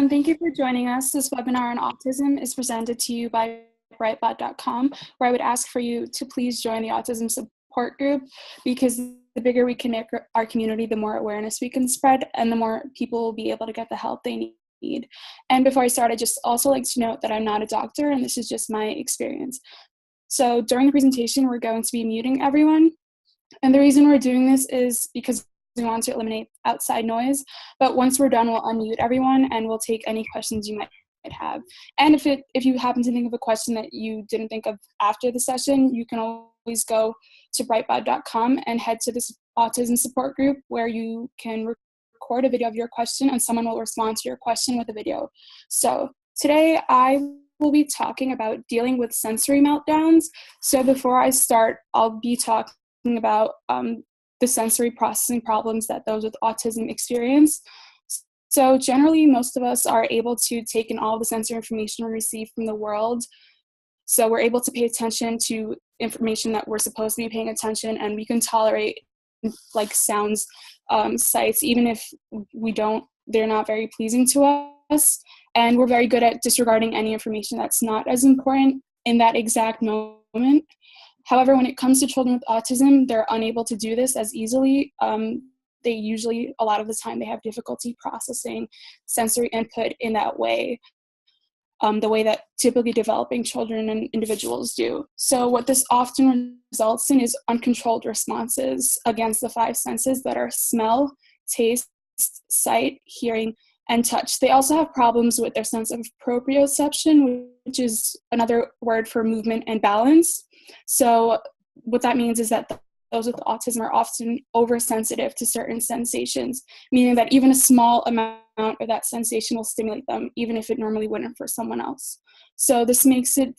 everyone. Thank you for joining us. This webinar on autism is presented to you by brightbot.com, where I would ask for you to please join the autism support group, because the bigger we can make our community, the more awareness we can spread and the more people will be able to get the help they need. And before I start, I just also like to note that I'm not a doctor and this is just my experience. So during the presentation, we're going to be muting everyone. And the reason we're doing this is because we want to eliminate outside noise, but once we're done, we'll unmute everyone and we'll take any questions you might have. And if you happen to think of a question that you didn't think of after the session, you can always go to brightbot.com and head to this autism support group where you can record a video of your question and someone will respond to your question with a video. So today I will be talking about dealing with sensory meltdowns. So before I start, I'll be talking about the sensory processing problems that those with autism experience. So generally, most of us are able to take in all the sensory information we receive from the world. So we're able to pay attention to information that we're supposed to be paying attention, and we can tolerate like sounds, sights, even if they're not very pleasing to us. And we're very good at disregarding any information that's not as important in that exact moment. However, when it comes to children with autism, they're unable to do this as easily. They usually, a lot of the time, they have difficulty processing sensory input in that way, the way that typically developing children and individuals do. So what this often results in is uncontrolled responses against the five senses that are smell, taste, sight, hearing, and touch. They also have problems with their sense of proprioception, which is another word for movement and balance. So what that means is that those with autism are often oversensitive to certain sensations, meaning that even a small amount of that sensation will stimulate them, even if it normally wouldn't for someone else. So this makes it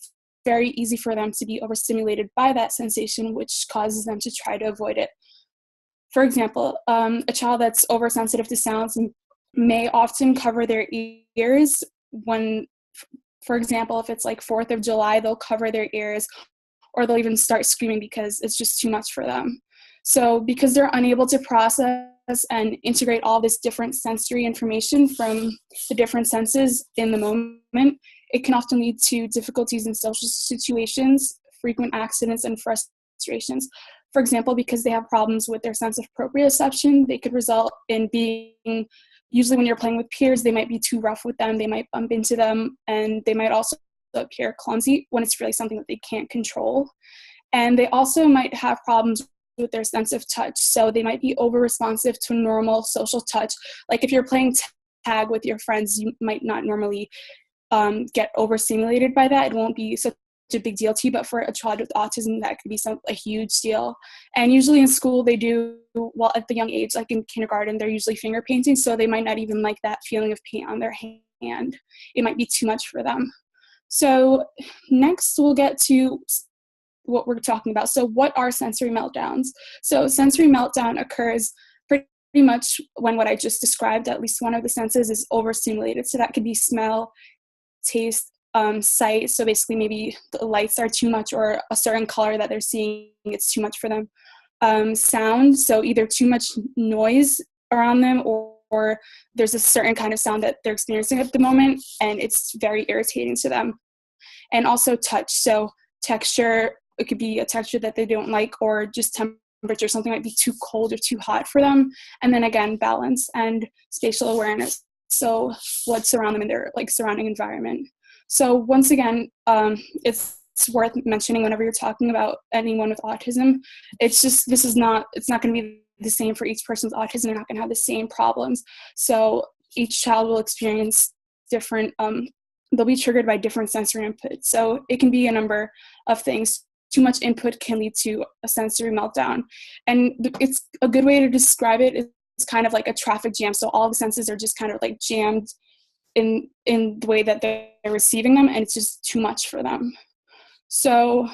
very easy for them to be overstimulated by that sensation, which causes them to try to avoid it. For example, a child that's oversensitive to sounds may often cover their ears when, for example, if it's like 4th of July, they'll cover their ears, or they'll even start screaming because it's just too much for them. So because they're unable to process and integrate all this different sensory information from the different senses in the moment, it can often lead to difficulties in social situations, frequent accidents, and frustrations. For example, because they have problems with their sense of proprioception, they could result in being, usually when you're playing with peers, they might be too rough with them, they might bump into them, and they might also appear clumsy when it's really something that they can't control. And they also might have problems with their sense of touch. So they might be over responsive to normal social touch. Like if you're playing tag with your friends, you might not normally get overstimulated by that. It won't be such a big deal to you, but for a child with autism, that could be a huge deal. And usually in school, they do, well, at the young age, like in kindergarten, they're usually finger painting, so they might not even like that feeling of paint on their hand. It might be too much for them. So next we'll get to what we're talking about. So what are sensory meltdowns? So sensory meltdown occurs pretty much when what I just described, at least one of the senses, is overstimulated. So that could be smell, taste, sight. So basically maybe the lights are too much, or a certain color that they're seeing, it's too much for them. Sound, so either too much noise around them, or there's a certain kind of sound that they're experiencing at the moment and it's very irritating to them. And also touch, so texture, it could be a texture that they don't like, or just temperature, something might be too cold or too hot for them. And then again, balance and spatial awareness, so what's around them in their surrounding environment. So once again, it's worth mentioning whenever you're talking about anyone with autism, it's not going to be the same for each person with autism. They're not going to have the same problems. So each child will experience different, they'll be triggered by different sensory inputs. So it can be a number of things. Too much input can lead to a sensory meltdown. And it's a good way to describe it. It's kind of like a traffic jam. So all the senses are just kind of like jammed in the way that they're receiving them, and it's just too much for them. So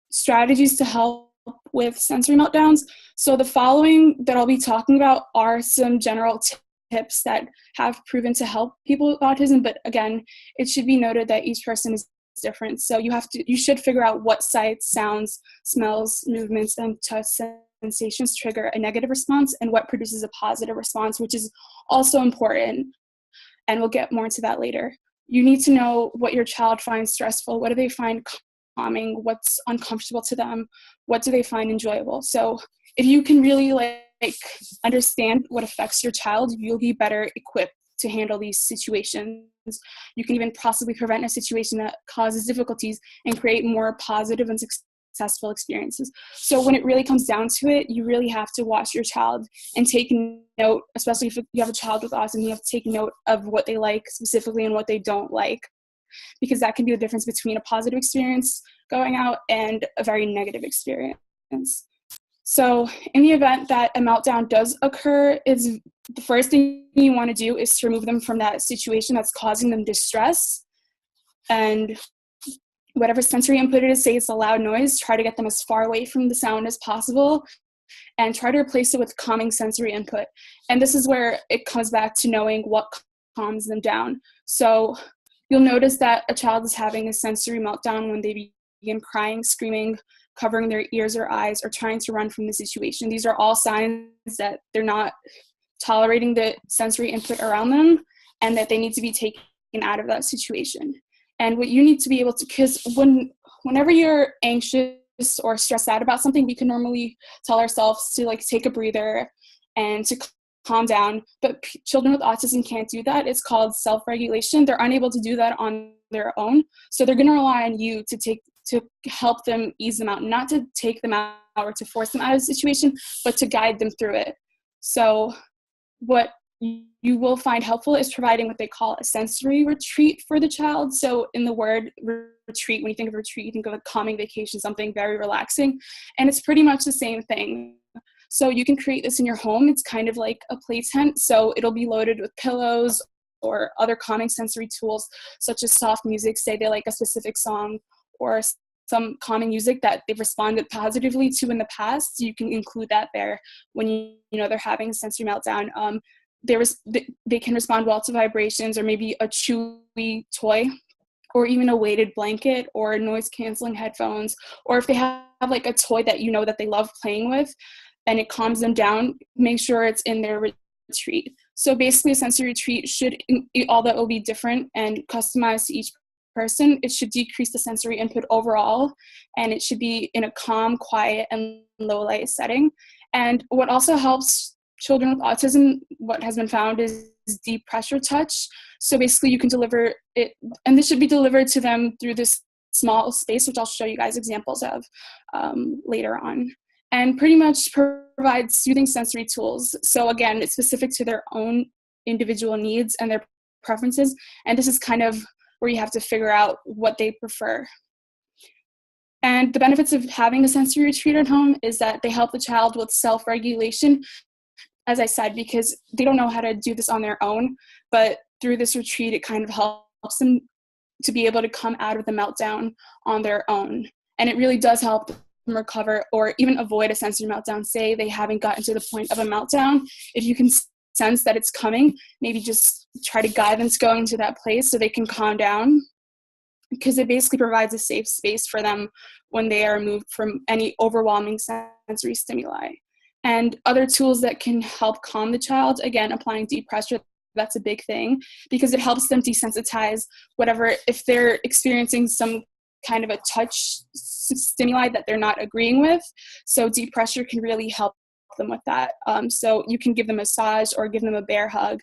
strategies to help with sensory meltdowns. So the following that I'll be talking about are some general tips that have proven to help people with autism, but again, it should be noted that each person is different. So you should figure out what sights, sounds, smells, movements, and touch sensations trigger a negative response and what produces a positive response, which is also important. and we'll get more into that later. You need to know what your child finds stressful, what do they find calming, what's uncomfortable to them, what do they find enjoyable. So if you can really like understand what affects your child, you'll be better equipped to handle these situations. You can even possibly prevent a situation that causes difficulties and create more positive and successful experiences. So when it really comes down to it, you really have to watch your child and take note, especially if you have a child with autism, you have to take note of what they like specifically and what they don't like, because that can be the difference between a positive experience going out and a very negative experience. So in the event that a meltdown does occur, the first thing you want to do is to remove them from that situation that's causing them distress. And whatever sensory input it is, say it's a loud noise, try to get them as far away from the sound as possible and try to replace it with calming sensory input. And this is where it comes back to knowing what calms them down. So you'll notice that a child is having a sensory meltdown when they begin crying, screaming, covering their ears or eyes, or trying to run from the situation. These are all signs that they're not tolerating the sensory input around them and that they need to be taken out of that situation. And what you need to be able to, because whenever you're anxious or stressed out about something, we can normally tell ourselves to like take a breather and to calm down, but children with autism can't do that. It's called self-regulation. They're unable to do that on their own. So they're going to rely on you to help them ease them out, not to take them out or to force them out of the situation, but to guide them through it. So what you will find helpful is providing what they call a sensory retreat for the child. So in the word retreat, when you think of retreat, you think of a calming vacation, something very relaxing, and it's pretty much the same thing. So you can create this in your home. It's kind of like a play tent. So it'll be loaded with pillows or other calming sensory tools, such as soft music, say they like a specific song, or some calming music that they've responded positively to in the past. You can include that there when you know they're having a sensory meltdown. They can respond well to vibrations, or maybe a chewy toy, or even a weighted blanket, or noise canceling headphones, or if they have like a toy that you know that they love playing with and it calms them down, make sure it's in their retreat. So basically a sensory retreat should, although it will be different and customized to each person, it should decrease the sensory input overall, and it should be in a calm, quiet, and low light setting. And what also helps children with autism, what has been found, is deep pressure touch. So basically you can deliver it, and this should be delivered to them through this small space, which I'll show you guys examples of later on, and pretty much provide soothing sensory tools. So again, it's specific to their own individual needs and their preferences, and this is kind of where you have to figure out what they prefer. And the benefits of having a sensory retreat at home is that they help the child with self-regulation, as I said, because they don't know how to do this on their own, but through this retreat, it kind of helps them to be able to come out of the meltdown on their own. And it really does help them recover or even avoid a sensory meltdown. Say they haven't gotten to the point of a meltdown. If you can sense that it's coming, maybe just try to guide them to going to that place so they can calm down, because it basically provides a safe space for them when they are moved from any overwhelming sensory stimuli. And other tools that can help calm the child, again, applying deep pressure, that's a big thing, because it helps them desensitize whatever, if they're experiencing some kind of a touch stimuli that they're not agreeing with. So deep pressure can really help them with that. So you can give them a massage or give them a bear hug.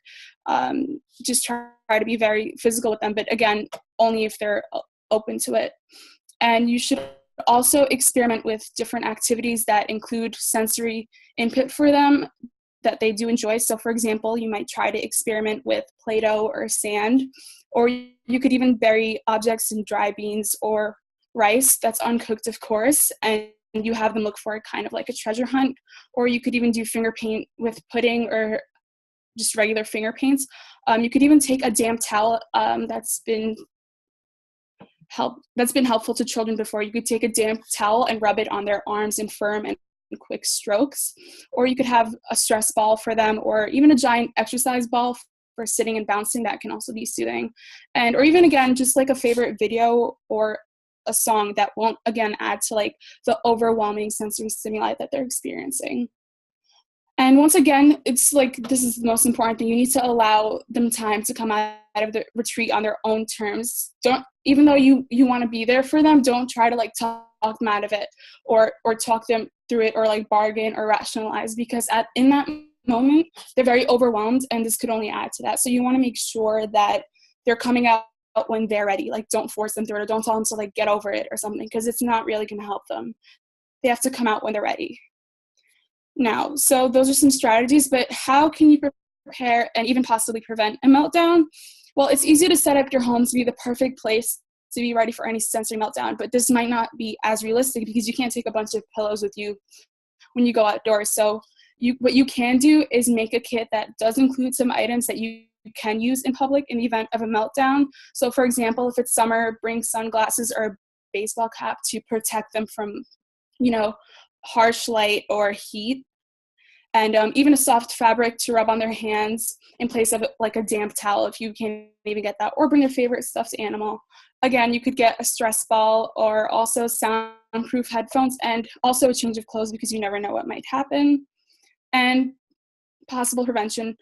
Just try to be very physical with them, but again, only if they're open to it. And you should also experiment with different activities that include sensory input for them that they do enjoy. So for example, you might try to experiment with Play-Doh or sand, or you could even bury objects in dry beans or rice that's uncooked, of course, and you have them look for it, kind of like a treasure hunt. Or you could even do finger paint with pudding or just regular finger paints. You could even take a damp towel that's been helpful to children before. You could take a damp towel and rub it on their arms in firm and quick strokes. Or you could have a stress ball for them, or even a giant exercise ball for sitting and bouncing. That can also be soothing. And or even, again, just like a favorite video or a song that won't, again, add to like the overwhelming sensory stimuli that they're experiencing. And once again, it's like, this is the most important thing. You need to allow them time to come out of the retreat on their own terms. Don't, even though you want to be there for them, don't try to like talk them out of it or talk them through it or like bargain or rationalize, because in that moment, they're very overwhelmed and this could only add to that. So you want to make sure that they're coming out when they're ready. Like, don't force them through it, or don't tell them to like get over it or something, because it's not really going to help them. They have to come out when they're ready. Now, so those are some strategies, but how can you prepare and even possibly prevent a meltdown? Well, it's easy to set up your home to be the perfect place to be ready for any sensory meltdown, but this might not be as realistic because you can't take a bunch of pillows with you when you go outdoors. So what you can do is make a kit that does include some items that you can use in public in the event of a meltdown. So for example, if it's summer, bring sunglasses or a baseball cap to protect them from, harsh light or heat. And even a soft fabric to rub on their hands in place of like a damp towel if you can't even get that, or bring your favorite stuffed animal. Again, you could get a stress ball or also soundproof headphones, and also a change of clothes because you never know what might happen. And possible prevention.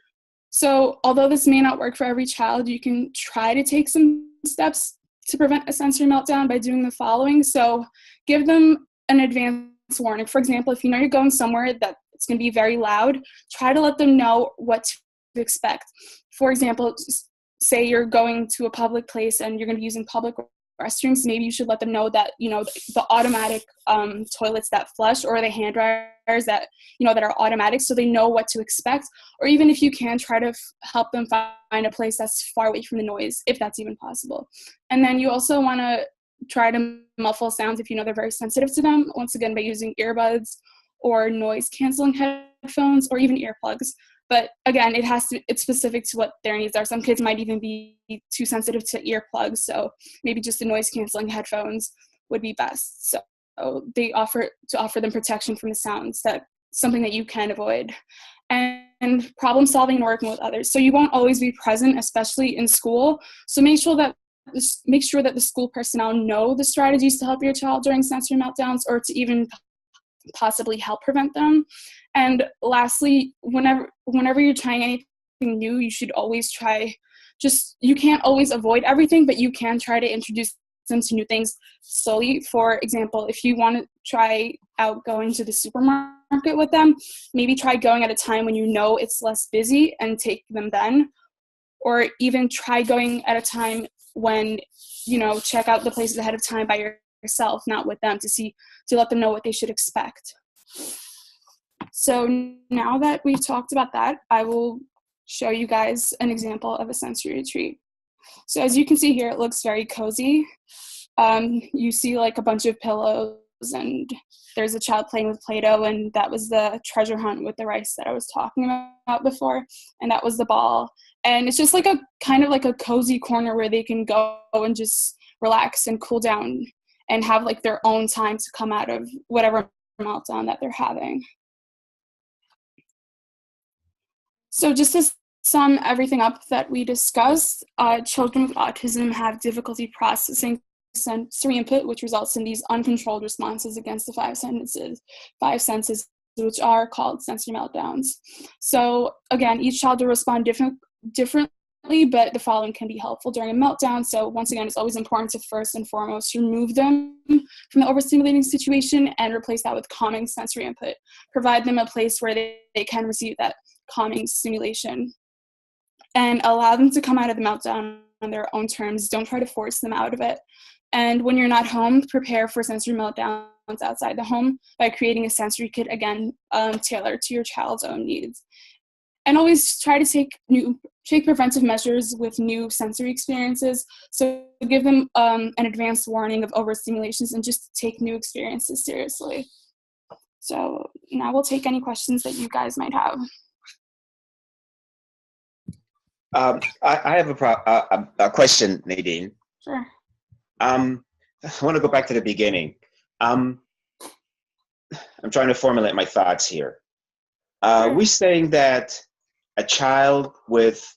So although this may not work for every child, you can try to take some steps to prevent a sensory meltdown by doing the following. So give them an advance warning. For example, if you know you're going somewhere that it's going to be very loud, try to let them know what to expect. For example, say you're going to a public place and you're going to be using public restrooms, maybe you should let them know that, the automatic toilets that flush, or the hand dryers that, that are automatic, so they know what to expect. Or even if you can, try to help them find a place that's far away from the noise, if that's even possible. And then you also want to try to muffle sounds if you know they're very sensitive to them, once again by using earbuds or noise canceling headphones or even earplugs. But again, it's specific to what their needs are. Some kids might even be too sensitive to earplugs, so maybe just the noise canceling headphones would be best. So they offer them protection from the sounds, that something that you can avoid. And problem solving and working with others. So you won't always be present, especially in school. So make sure that the school personnel know the strategies to help your child during sensory meltdowns, or to even possibly help prevent them. And lastly, whenever you're trying anything new, you should always try, you can't always avoid everything, but you can try to introduce them to new things slowly. For example, if you want to try out going to the supermarket with them, maybe try going at a time when you know it's less busy and take them then. Or even try going at a time when, check out the places ahead of time by yourself, not with them, to let them know what they should expect. So now that we've talked about that, I will show you guys an example of a sensory retreat. So as you can see here, it looks very cozy. You see like a bunch of pillows, and there's a child playing with Play-Doh, and that was the treasure hunt with the rice that I was talking about before, and that was the ball. And it's just like a kind of like a cozy corner where they can go and just relax and cool down and have like their own time to come out of whatever meltdown that they're having. So just to sum everything up that we discussed, children with autism have difficulty processing sensory input, which results in these uncontrolled responses against the five senses, which are called sensory meltdowns. So again, each child will respond differently, but the following can be helpful during a meltdown. So once again, it's always important to first and foremost remove them from the overstimulating situation and replace that with calming sensory input. Provide them a place where they can receive that calming stimulation, and allow them to come out of the meltdown on their own terms. Don't try to force them out of it. And when you're not home, prepare for sensory meltdowns outside the home by creating a sensory kit, again, tailored to your child's own needs. And always try to take preventive measures with new sensory experiences. So give them an advanced warning of overstimulations, and just take new experiences seriously. So now we'll take any questions that you guys might have. I have a question, Nadine. Sure. I want to go back to the beginning. I'm trying to formulate my thoughts here. We're saying that a child with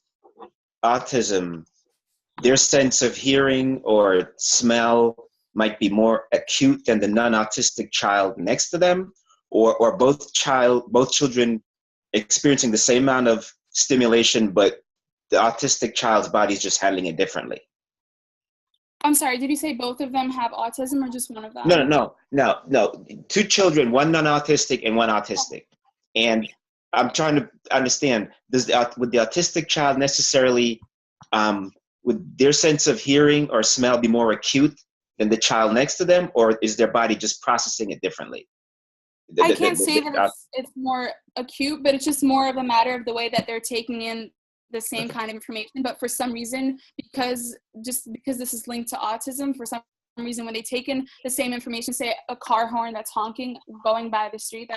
autism, their sense of hearing or smell might be more acute than the non-autistic child next to them, or both children experiencing the same amount of stimulation, but the autistic child's body is just handling it differently. I'm sorry, did you say both of them have autism or just one of them? No. Two children, one non-autistic and one autistic. And I'm trying to understand, would the autistic child necessarily, would their sense of hearing or smell be more acute than the child next to them, or is their body just processing it differently? I can't say that it's more acute, but it's just more of a matter of the way that they're taking in the same kind of information. But for some reason, because this is linked to autism, for some reason when they take in the same information, say a car horn that's honking going by the street,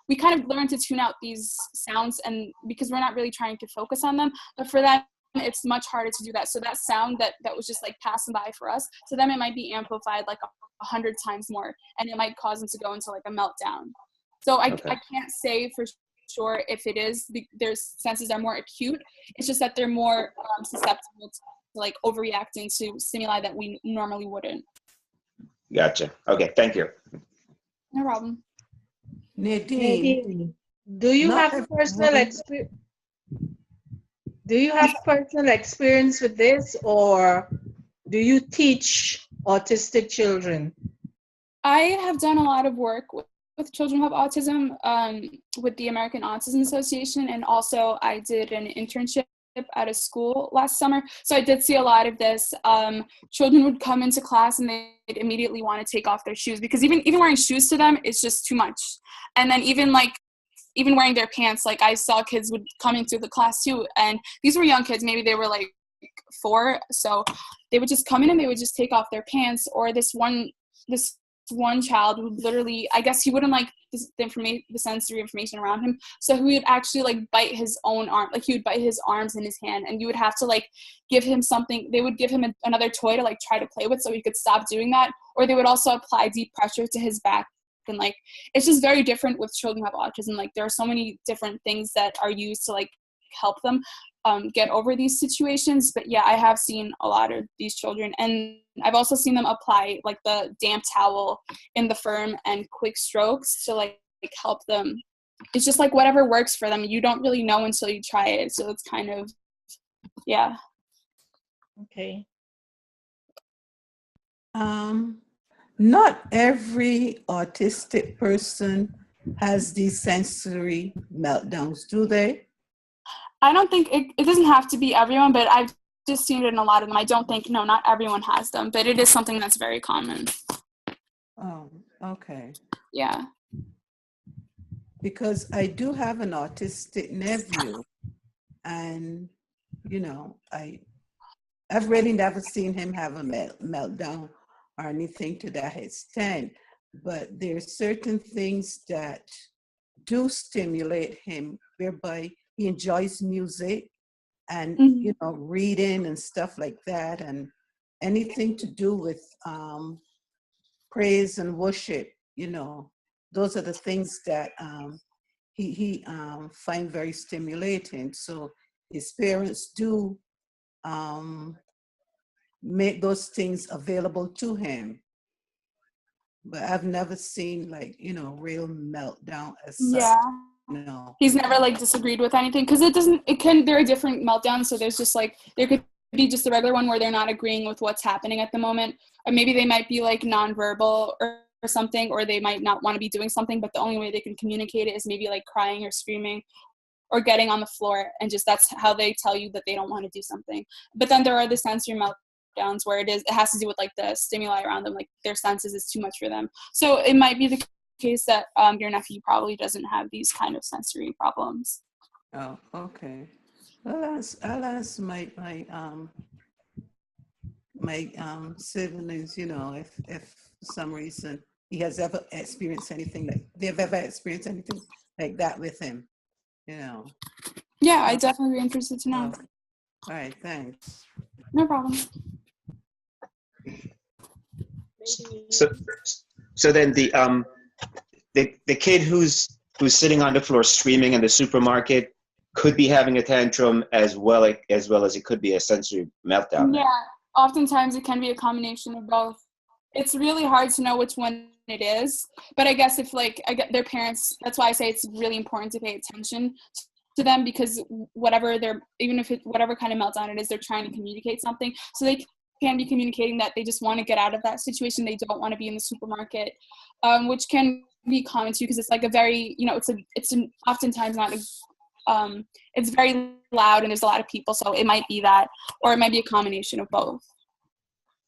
we kind of learn to tune out these sounds, and because we're not really trying to focus on them, but for them it's much harder to do that. So that sound that was just like passing by for us, to them it might be amplified like 100 times more, and it might cause them to go into like a meltdown. So I can't say for sure if it is their senses are more acute. It's just that they're more susceptible to like overreacting to stimuli that we normally wouldn't. Gotcha. Okay, thank you. No problem. Nadine, do you have personal experience? Do you have personal experience with this, or do you teach autistic children? I have done a lot of work with children who have autism with the American Autism Association, and also I did an internship at a school last summer. So I did see a lot of this. Children would come into class and they'd immediately want to take off their shoes, because even wearing shoes to them is just too much. And then even wearing their pants, like I saw kids would come into the class too, and these were young kids, maybe they were like 4, so they would just come in and they would just take off their pants. Or this one child would literally, I guess he wouldn't like the sensory information around him, so he would actually like bite his own arm, like he would bite his arms in his hand, and you would have to like give him something. They would give him another toy to like try to play with so he could stop doing that, or they would also apply deep pressure to his back. And like it's just very different with children who have autism. Like there are so many different things that are used to like help them get over these situations. But yeah, I have seen a lot of these children, and I've also seen them apply like the damp towel in the firm and quick strokes to like help them. It's just like whatever works for them. You don't really know until you try it. So it's kind of, yeah. Okay. Not every autistic person has these sensory meltdowns, do they? I don't think it doesn't have to be everyone, but I've just seen it in a lot of them. I don't think, no, not everyone has them, but it is something that's very common. Oh, okay. Yeah. Because I do have an autistic nephew, and, you know, I've really never seen him have a meltdown or anything to that extent, but there's certain things that do stimulate him, whereby he enjoys music and, you know, reading and stuff like that, and anything to do with praise and worship, you know, those are the things that he find very stimulating. So his parents do make those things available to him. But I've never seen like, you know, real meltdown as such. Yeah. No. He's never like disagreed with anything, because there are different meltdowns. So there's just like, there could be just a regular one where they're not agreeing with what's happening at the moment, or maybe they might be like nonverbal or something, or they might not want to be doing something, but the only way they can communicate it is maybe like crying or screaming or getting on the floor, and just that's how they tell you that they don't want to do something. But then there are the sensory meltdowns where it has to do with like the stimuli around them, like their senses is too much for them. So it might be the case that your nephew probably doesn't have these kind of sensory problems. Oh, okay. I'll ask my siblings, you know, if for some reason he has ever experienced anything like that with him, you know. Yeah, I'd definitely be interested to know. All right, thanks. No problem. So then the kid who's sitting on the floor screaming in the supermarket could be having a tantrum as well as it could be a sensory meltdown. Yeah, oftentimes it can be a combination of both. It's really hard to know which one it is. But I guess if like I get their parents, that's why I say it's really important to pay attention to them, because whatever whatever kind of meltdown it is, they're trying to communicate something. So they can be communicating that they just want to get out of that situation. They don't want to be in the supermarket, which can be common too, because it's like a very, it's oftentimes not it's very loud and there's a lot of people, so it might be that, or it might be a combination of both.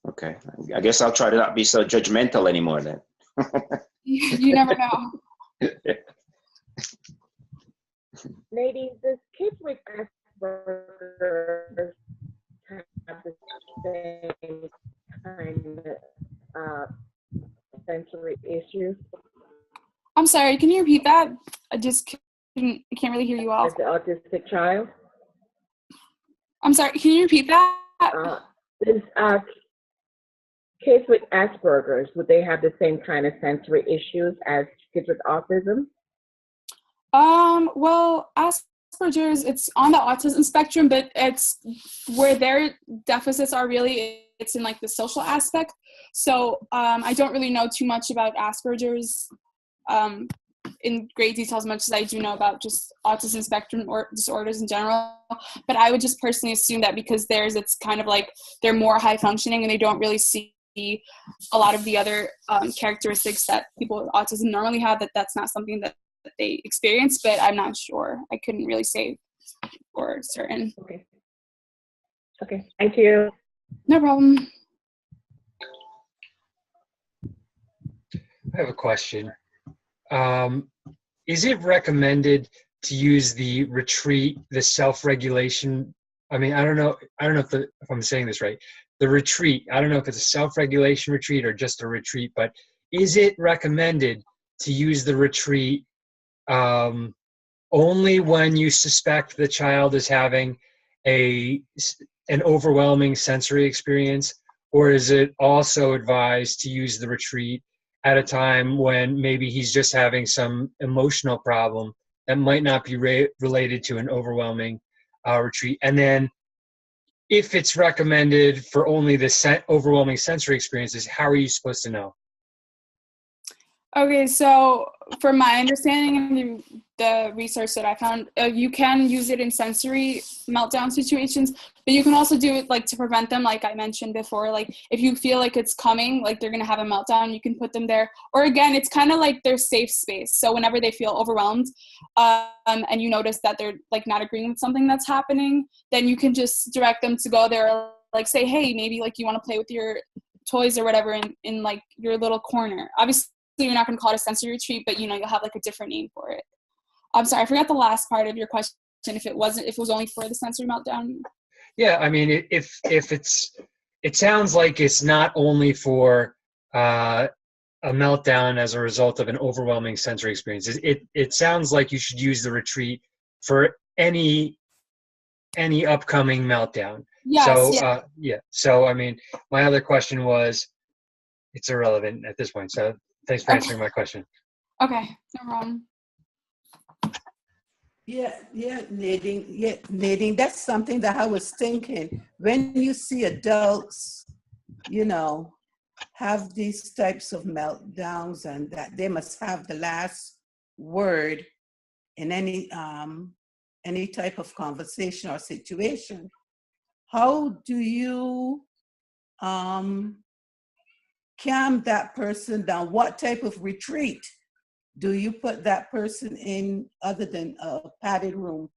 Okay, I guess I'll try to not be so judgmental anymore then. You never know. Nadine, does kids with Asperger's have the same kind of sensory issues I'm sorry, can you repeat that? I can't really hear you all. as the autistic child? I'm sorry, can you repeat that? Does kids with Asperger's, would they have the same kind of sensory issues as kids with autism? Well, Asperger's, it's on the autism spectrum, but it's where their deficits are really, it's in like the social aspect. So I don't really know too much about Asperger's in great detail, as much as I do know about just autism spectrum or disorders in general. But I would just personally assume that because theirs, it's kind of like they're more high functioning and they don't really see a lot of the other characteristics that people with autism normally have, that's not something that they experience, but I'm not sure. I couldn't really say for certain. Okay, thank you. No problem. I have a question. Is it recommended to use the retreat, the self-regulation? I mean, I don't know if I'm saying this right. The retreat, I don't know if it's a self-regulation retreat or just a retreat, but is it recommended to use the retreat only when you suspect the child is having an overwhelming sensory experience, or is it also advised to use the retreat at a time when maybe he's just having some emotional problem that might not be related to an overwhelming retreat? And then if it's recommended for only the overwhelming sensory experiences, how are you supposed to know? Okay, so from my understanding of the research that I found, you can use it in sensory meltdown situations, but you can also do it like to prevent them, like I mentioned before. Like if you feel like it's coming, like they're gonna have a meltdown, you can put them there. Or again, it's kind of like their safe space. So whenever they feel overwhelmed, and you notice that they're like not agreeing with something that's happening, then you can just direct them to go there, like say, hey, maybe like you want to play with your toys or whatever in like your little corner. Obviously, you're not going to call it a sensory retreat, but you'll have like a different name for it. I'm sorry, I forgot the last part of your question. If it was only for the sensory meltdown. Yeah, I mean, it sounds like it's not only for a meltdown as a result of an overwhelming sensory experience. It sounds like you should use the retreat for any upcoming meltdown. Yes. So Yeah. yeah. So I mean, my other question was, it's irrelevant at this point. So thanks for answering my question. Okay, no problem. Yeah, Nadine, that's something that I was thinking. When you see adults, have these types of meltdowns, and that they must have the last word in any type of conversation or situation, how do you calm that person down? What type of retreat do you put that person in other than a padded room?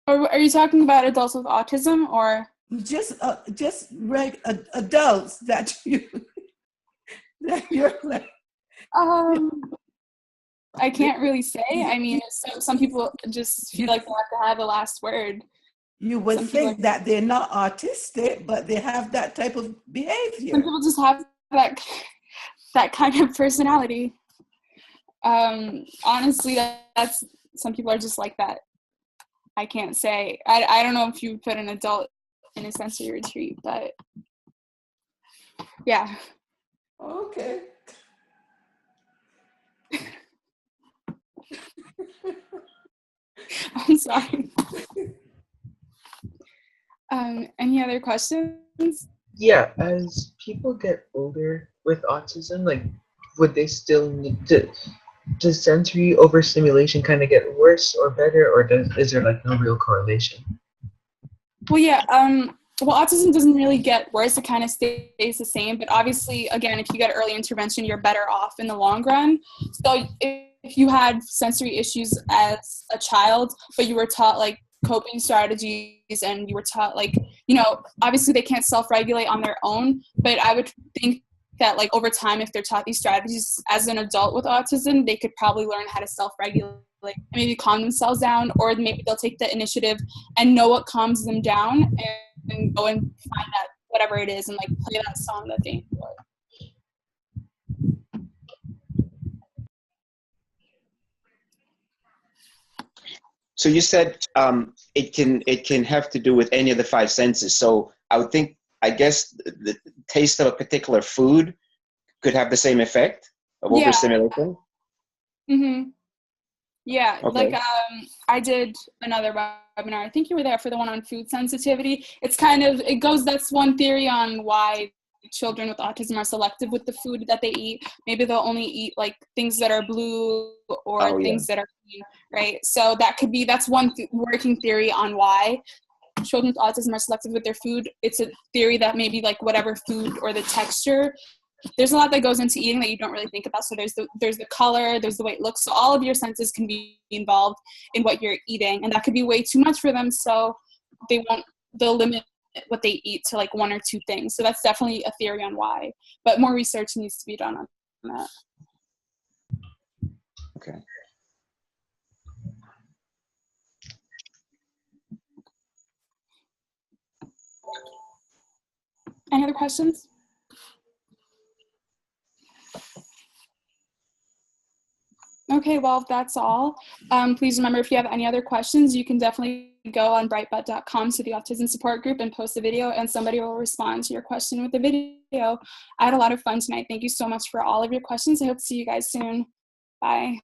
Or are you talking about adults with autism, or just adults that you're like? I can't really say. I mean, some people just feel like they have to have the last word. You would think that they're not autistic, but they have that type of behavior. Some people just have that kind of personality. Honestly, that's some people are just like that. I can't say. I don't know if you put an adult in a sensory retreat, but yeah. Okay. I'm sorry. Any other questions? Yeah, as people get older with autism, like would they still need to? Does sensory overstimulation kind of get worse or better, or is there like no real correlation? Well, yeah. Well, autism doesn't really get worse. It kind of stays the same. But obviously, again, if you get early intervention, you're better off in the long run. So if you had sensory issues as a child, but you were taught like coping strategies and you were taught like, obviously they can't self-regulate on their own, but I would think that like over time, if they're taught these strategies as an adult with autism, they could probably learn how to self-regulate, maybe calm themselves down, or maybe they'll take the initiative and know what calms them down and go and find that whatever it is and like play that song that they enjoy. So you said it can have to do with any of the five senses. So I guess the taste of a particular food could have the same effect of overstimulation. Mm-hmm. Yeah, Okay. like I did another webinar. I think you were there for the one on food sensitivity. That's one theory on why children with autism are selective with the food that they eat. Maybe they'll only eat like things that are blue or things that are green, right? So that's one working theory on why children with autism are selective with their food. It's a theory that maybe like whatever food or the texture, there's a lot that goes into eating that you don't really think about. So there's the color, there's the way it looks. So all of your senses can be involved in what you're eating, and that could be way too much for them. So they'll limit what they eat to like one or two things. So that's definitely a theory on why, but more research needs to be done on that. Okay. Any other questions? Okay, well, that's all. Please remember, if you have any other questions, you can definitely go on brightbot.com to the Autism Support Group and post a video, and somebody will respond to your question with a video. I had a lot of fun tonight. Thank you so much for all of your questions. I hope to see you guys soon. Bye.